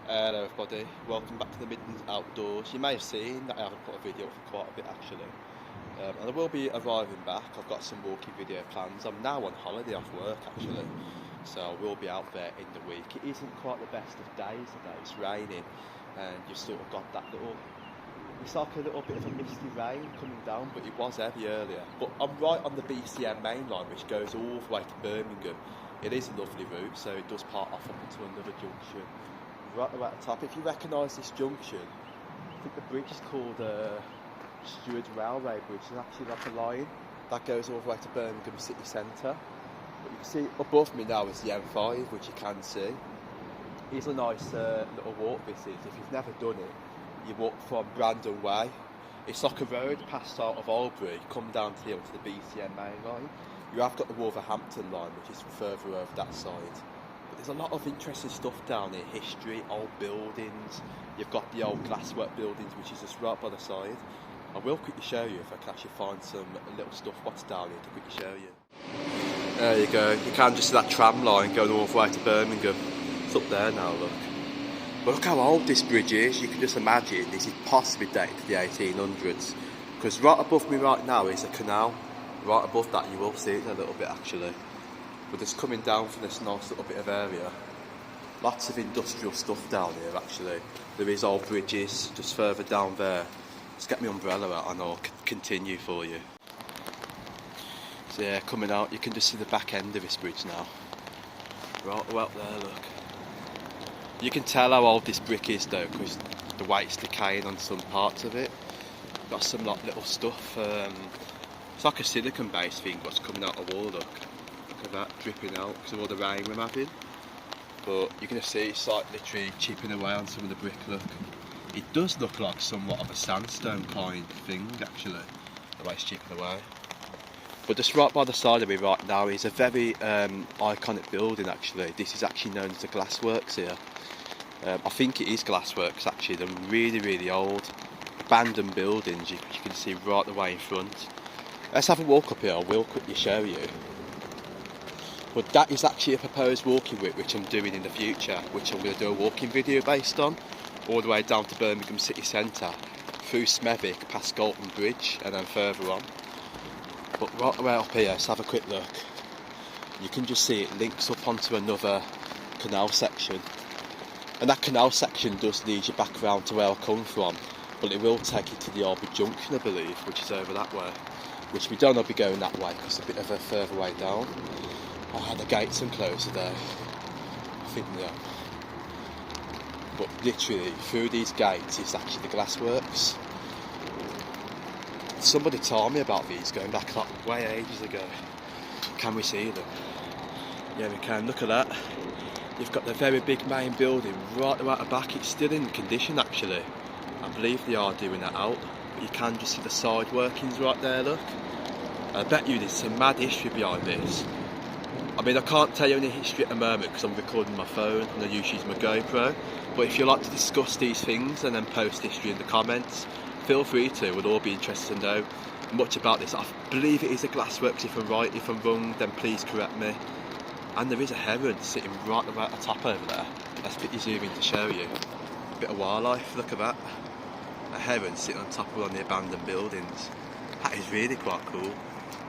Hello everybody, welcome back to the Midlands Outdoors. You may have seen that I haven't put a video up for quite a bit actually. And I will be arriving back. I've got some walking video plans. I'm now on holiday off work actually, so I will be out there in the week. It isn't quite the best of days today, it's raining and you've sort of got that little, it's like a little bit of a misty rain coming down, but it was heavy earlier. But I'm right on the BCM mainline which goes all the way to Birmingham. It is a lovely route, so it does part off up into another junction right at the top. If you recognise this junction, I think the bridge is called Stewart Railway Bridge. It's actually like a line that goes all the way to Birmingham city centre. But you can see above me now is the M5, which you can see. It's a nice little walk this is. If you've never done it, you walk from Brandon Way. It's like a road past out of Albury, come down to here to the BCM main line. You have got the Wolverhampton line, which is further over that side. But there's a lot of interesting stuff down here, history, old buildings. You've got the old glasswork buildings, which is just right by the side. I will quickly show you if I can actually find some little stuff what's down here to quickly show you. There you go, you can just see that tram line going all the way to Birmingham. It's up there now, look. But look how old this bridge is. You can just imagine this is possibly dated to the 1800s. Because right above me right now is a canal. Right above that you will see it a little bit actually. But it's coming down from this nice little bit of area. Lots of industrial stuff down here actually. There is old bridges just further down there. Let's get my umbrella out and I'll continue for you. So yeah, coming out you can just see the back end of this bridge now. Right out there, look. You can tell how old this brick is though, because the weight's decaying on some parts of it. Got some like little stuff. It's like a silicone based thing what's coming out of the wall, look. Look at that dripping out because of all the rain we're having. But you're going to see it's like literally chipping away on some of the brick, look. It does look like somewhat of a sandstone kind of thing actually, the way it's chipping away. But just right by the side of me right now is a very iconic building actually. This is actually known as the Glassworks here. I think it is Glassworks actually, they're really old abandoned buildings you can see right the way in front. Let's have a walk up here, I will quickly show you. But that is actually a proposed walking route which I'm doing in the future, which I'm going to do a walking video based on, all the way down to Birmingham city centre, through Smethwick, past Galton Bridge and then further on. But right away up here, let's have a quick look. You can just see it links up onto another canal section. And that canal section does lead you back around to where I come from, but it will take you to the Albury junction I believe, which is over that way. Which we don't want to be going that way because it's a bit of a further way down. The gates are closed today. I think they are. But literally through these gates is actually the Glassworks. Somebody told me about these going back like way ages ago. Can we see them? Yeah we can, look at that. You've got the very big main building right at the back. It's still in condition actually. I believe they are doing that out. But you can just see the side workings right there, look. I bet you there's some mad history behind this. I mean I can't tell you any history at the moment because I'm recording my phone and I usually use my GoPro. But if you like to discuss these things and then post history in the comments, feel free to, we'll all be interested to know much about this. I believe it is a Glassworks, if I'm right, if I'm wrong then please correct me. And there is a heron sitting right at the top over there. Let's quickly zoom in to show you. A bit of wildlife, look at that. A heron sitting on top of one of the abandoned buildings. That is really quite cool.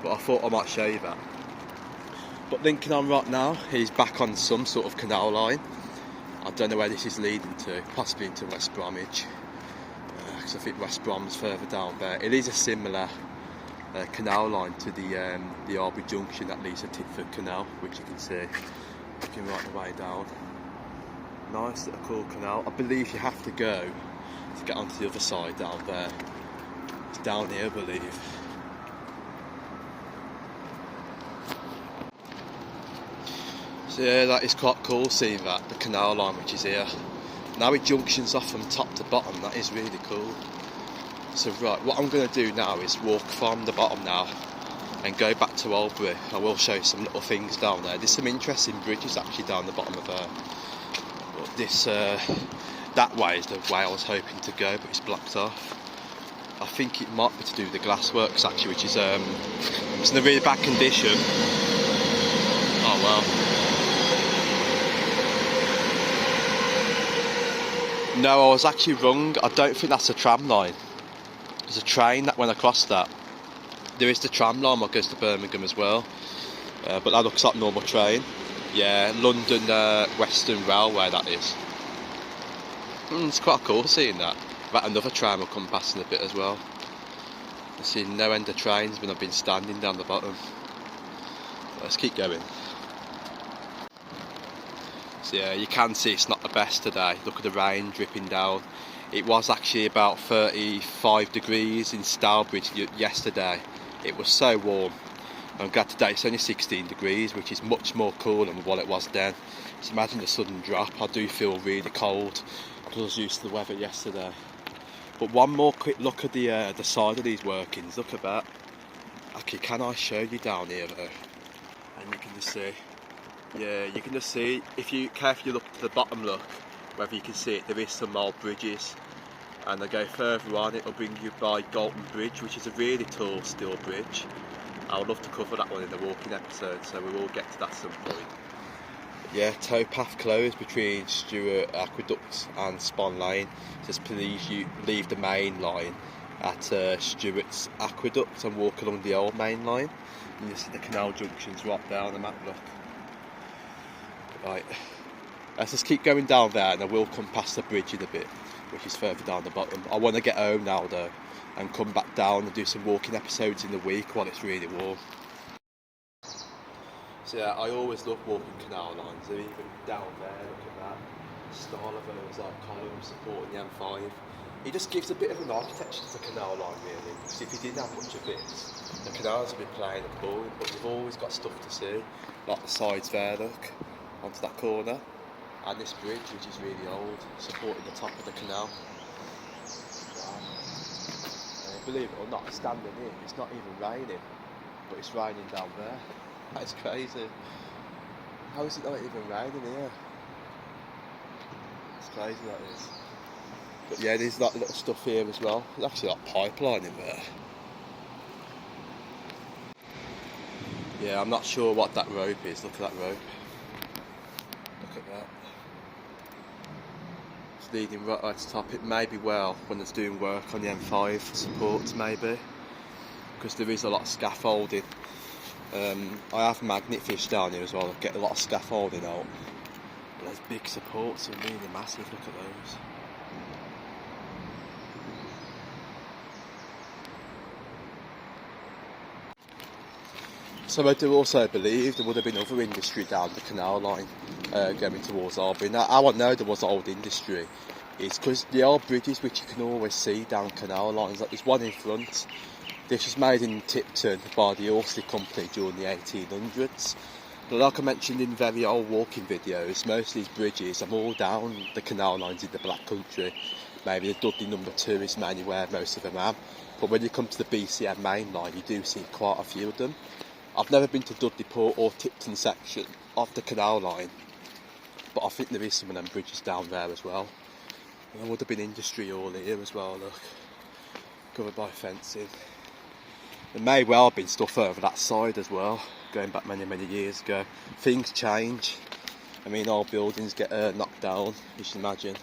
But I thought I might show you that. But linking on right now, he's back on some sort of canal line. I don't know where this is leading to, possibly into West Bromwich. Because I think West Brom's further down there. It is a similar canal line to the Albury junction that leads to Titford Canal, which you can see looking right the way down. Nice little cool canal. I believe you have to go to get onto the other side down there. It's down here I believe. So yeah, that is quite cool seeing that, the canal line which is here. Now it junctions off from top to bottom, that is really cool. So right, what I'm going to do now is walk from the bottom now and go back to Albury. I will show you some little things down there. There's some interesting bridges actually down the bottom of there. But this, that way is the way I was hoping to go, but it's blocked off. I think it might be to do with the Glassworks actually, which is it's in a really bad condition. Oh well. No, I was actually wrong. I don't think that's a tram line. There's a train that went across that. There is the tram line that goes to Birmingham as well. But that looks like normal train. Yeah, London Western Railway that is. It's quite cool seeing that. But another train will come past in a bit as well. I've seen no end of trains when I've been standing down the bottom. Let's keep going. So yeah, you can see it's not the best today. Look at the rain dripping down. It was actually about 35 degrees in Stourbridge yesterday. It was so warm. I'm glad today it's only 16 degrees, which is much more cool than what it was then. So imagine the sudden drop. I do feel really cold because I was used to the weather yesterday. But one more quick look at the side of these workings. Look at that. Okay, can I show you down here though? And you can just see. Yeah, you can just see, if you carefully look to the bottom, look, whether you can see it, there is some old bridges. And I go further on, it'll bring you by Galton Bridge, which is a really tall steel bridge. I would love to cover that one in the walking episode, so we will get to that at some point. Yeah, towpath closed between Stewart Aqueduct and Spon Lane. It says please you leave the main line at Stewart's Aqueduct and walk along the old main line. And you see the canal junctions right there on the map, look. Right, let's just keep going down there and I will come past the bridge in a bit, which is further down the bottom. I want to get home now though and come back down and do some walking episodes in the week while it's really warm. So yeah, I always love walking canal lines. They're even down there, look at that style of those like columns supporting the M5. It just gives a bit of an architecture to the canal line really, because if you didn't have much of this, the canals would be plain and boring, but you've always got stuff to see, like the sides there, look, onto that corner, and this bridge which is really old, supporting the top of the canal. Believe it or not, standing here, it's not even raining, but it's raining down there. That is crazy. How is it not even raining here? It's crazy, that is. But yeah, there's that little stuff here as well. There's actually like pipeline in there. Yeah, I'm not sure what that rope is. Look at that rope. Look at that. It's leading right to the top. It may be well when it's doing work on the M5 supports, maybe, because there is a lot of scaffolding. I have magnet fish down here as well. I get a lot of scaffolding out. But those big supports are really massive. Look at those. So I do also believe there would have been other industry down the canal line going towards Albury. Now, how I know there was old industry is because the old bridges which you can always see down canal lines, like there's one in front. This was made in Tipton by the Horsley Company during the 1800s. But like I mentioned in very old walking videos, most of these bridges are all down the canal lines in the Black Country. Maybe the Dudley number 2 is mainly where most of them are. But when you come to the BCM main line, you do see quite a few of them. I've never been to Dudley Port or Tipton section of the canal line, but I think there is some of them bridges down there as well. And there would have been industry all here as well, look, covered by fencing. There may well have been stuff over that side as well, going back many, many years ago. Things change. I mean, old buildings get knocked down, you should imagine.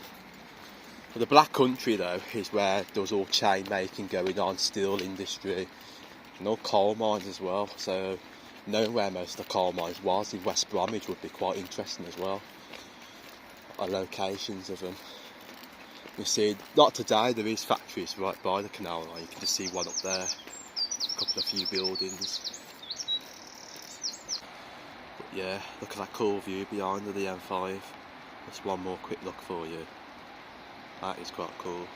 But the Black Country, though, is where there was all chain making going on, steel industry, and all coal mines as well. So knowing where most of the coal mines was in West Bromwich would be quite interesting as well. Our locations of them. You see, not today, there is factories right by the canal line. You can just see one up there. A few buildings. But yeah, look at that cool view behind the M5. Just one more quick look for you. That is quite cool.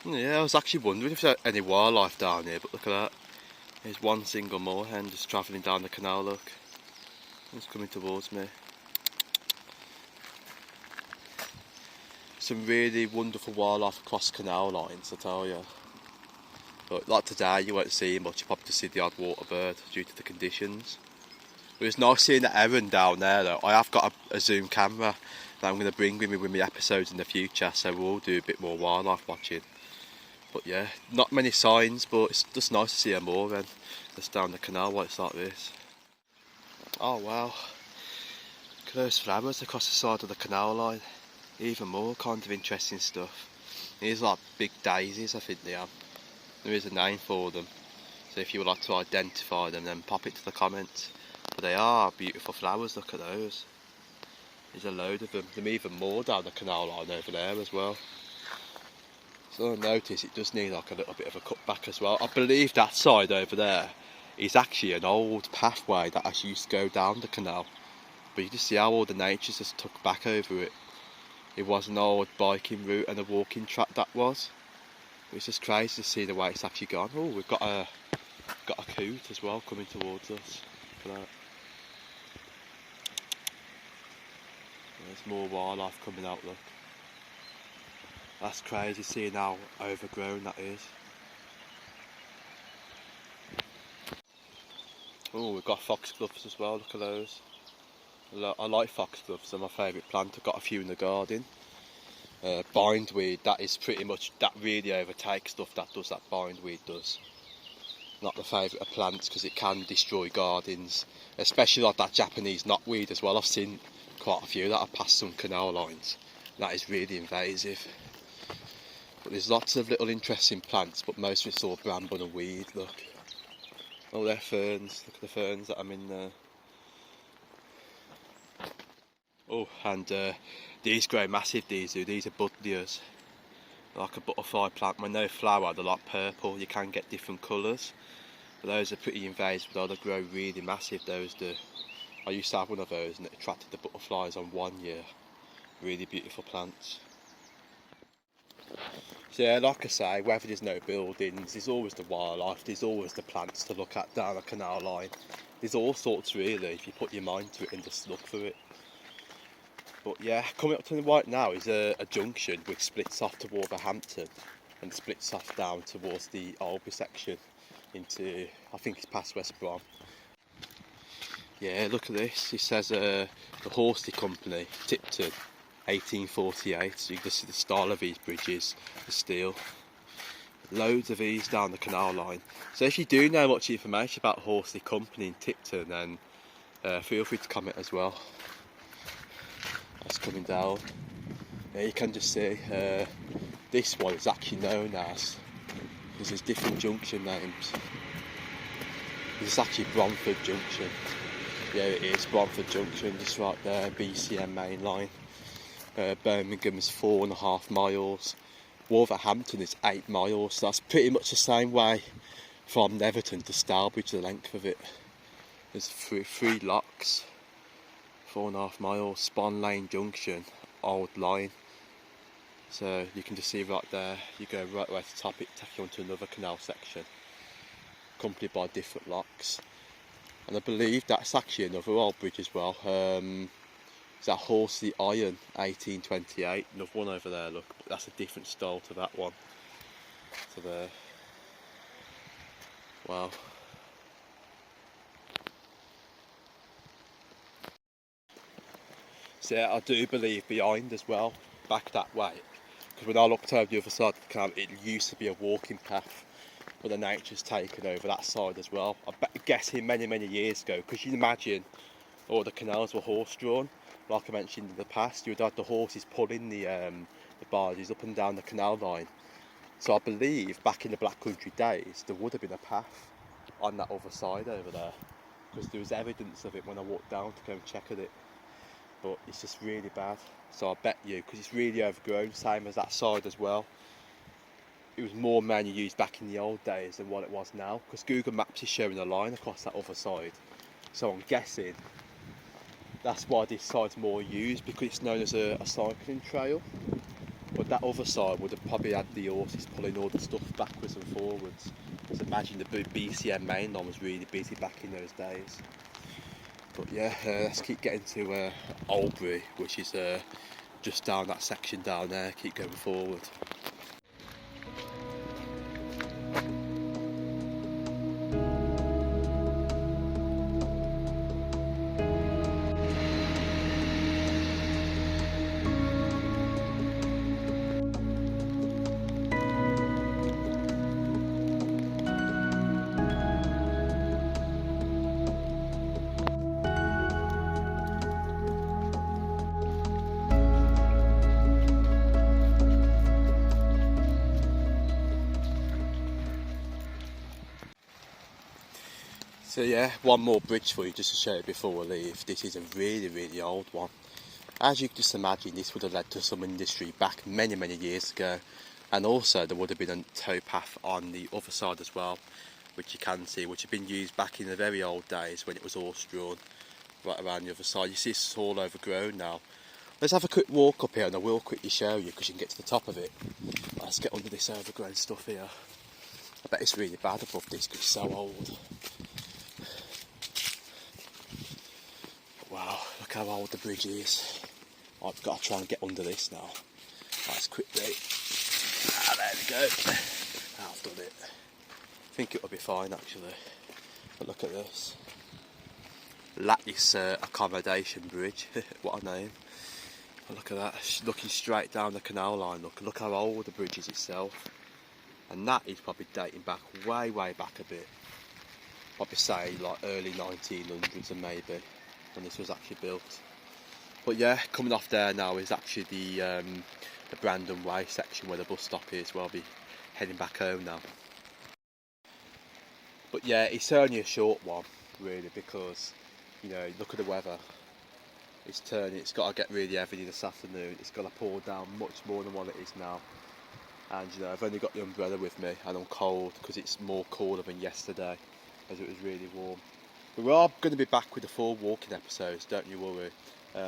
Yeah, I was actually wondering if there's any wildlife down here, but look at that. There's one single moorhen just travelling down the canal, look. It's coming towards me. Some really wonderful wildlife across canal lines, I tell you. But like today, you won't see much. You probably just see the odd water bird due to the conditions. But it's nice seeing the heron down there though. I have got a zoom camera that I'm going to bring with me episodes in the future, so we'll do a bit more wildlife watching. But yeah, not many signs, but it's just nice to see them more then. Just down the canal while it's like this. Oh wow, look at those flowers across the side of the canal line. Even more kind of interesting stuff. These are like big daisies, I think they are. There is a name for them, so if you would like to identify them, then pop it to the comments. But they are beautiful flowers, look at those. There's a load of them. There's even more down the canal line over there as well. So I notice it does need like a little bit of a cut back as well. I believe that side over there is actually an old pathway that actually used to go down the canal. But you just see how all the nature's just took back over it. It was an old biking route and a walking track that was. It's just crazy to see the way it's actually gone. Oh, we've got a coot as well coming towards us. Look at that. There's more wildlife coming out, look. That's crazy seeing how overgrown that is. Oh, we've got foxgloves as well, look at those. I like foxgloves, they're my favourite plant. I've got a few in the garden. Bindweed, that is pretty much, that really overtakes stuff that does, that bindweed does. Not the favourite of plants because it can destroy gardens, especially like that Japanese knotweed as well. I've seen quite a few that have passed some canal lines. That is really invasive. But there's lots of little interesting plants, but most of it's all bramble and weed, look. Oh, they're ferns, look at the ferns that I'm in there. Oh, and these grow massive, these are buddleias. Like a butterfly plant, when they flower they're like purple, you can get different colours. But those are pretty invasive, but they grow really massive, those do. I used to have one of those and it attracted the butterflies on 1 year. Really beautiful plants. So yeah, like I say, whether there's no buildings, there's always the wildlife, there's always the plants to look at down the canal line. There's all sorts really, if you put your mind to it and just look for it. But yeah, coming up to the right now is a junction which splits off to Wolverhampton and splits off down towards the Albury section into, I think it's past West Brom. Yeah, look at this, it says the Horsley Company, Tipton, 1848, so you can see the style of these bridges, the steel. Loads of these down the canal line. So if you do know much information about Horsley Company in Tipton, then feel free to comment as well. That's coming down. Yeah, you can just see this one is actually known as, because there's different junction names. This is actually Bromford Junction. Yeah, it is Bromford Junction, just right there, BCM mainline. Birmingham's 4.5 miles. Wolverhampton is 8 miles, so that's pretty much the same way from Netherton to Stourbridge, the length of it. There's three locks, 4.5 miles, Spon Lane Junction, old line. So you can just see right there, you go right way to the top, it takes you onto another canal section, accompanied by different locks. And I believe that's actually another old bridge as well. Is that Horsley Iron, 1828, another one over there, look, but that's a different style to that one. So there. Wow. So yeah, I do believe behind as well, back that way, because when I looked over the other side of the canal, it used to be a walking path, but the nature's taken over that side as well. I'm guessing many years ago, because you can imagine all the canals were horse-drawn. Like I mentioned in the past, you would have the horses pulling the barges up and down the canal line. So I believe back in the Black Country days, there would have been a path on that other side over there, because there was evidence of it when I walked down to go and check at it. But it's just really bad. So I bet you, because it's really overgrown, same as that side as well. It was more mainly used back in the old days than what it was now, because Google Maps is showing a line across that other side. So I'm guessing that's why this side's more used, because it's known as a cycling trail. But that other side would have probably had the horses pulling all the stuff backwards and forwards. So imagine the BCM mainline was really busy back in those days. But yeah, let's keep getting to Albury, which is just down that section down there, keep going forward. So yeah, one more bridge for you just to show you before we leave. This is a really old one. As you can just imagine, this would have led to some industry back many years ago, and also there would have been a towpath on the other side as well, which you can see, which had been used back in the very old days when it was horse drawn right around the other side. You see it's all overgrown now. Let's have a quick walk up here and I will quickly show you because you can get to the top of it. Let's get under this overgrown stuff here. I bet it's really bad above this because it's so old. Wow, look how old the bridge is. I've got to try and get under this now. That's quickly. Ah, there we go. I've done it. I think it'll be fine actually. But look at this. Lattice accommodation bridge. What a name. But look at that. Looking straight down the canal line. Look how old the bridge is itself. And that is probably dating back way back a bit. Probably say like early 1900s and maybe when this was actually built. But yeah, coming off there now is actually the Brandon Way section where the bus stop is, where I'll be heading back home now. But yeah, it's only a short one really because, you know, look at the weather. It's turning, it's got to get really heavy this afternoon. It's going to pour down much more than what it is now. And you know, I've only got the umbrella with me and I'm cold because it's more colder than yesterday as it was really warm. But we are going to be back with the 4 walking episodes, don't you worry.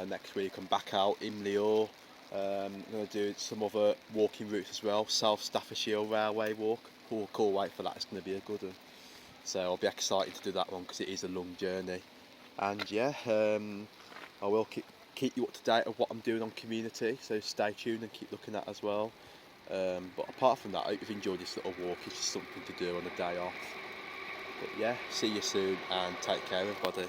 Next week I'm back out in Leor. I'm going to do some other walking routes as well. South Staffordshire Railway walk. Cool, wait for that, it's going to be a good one. So I'll be excited to do that one because it is a long journey. And yeah, I will keep you up to date of what I'm doing on community, so stay tuned and keep looking at as well. But apart from that, I hope you've enjoyed this little walk. It's just something to do on a day off. But yeah, see you soon and take care everybody.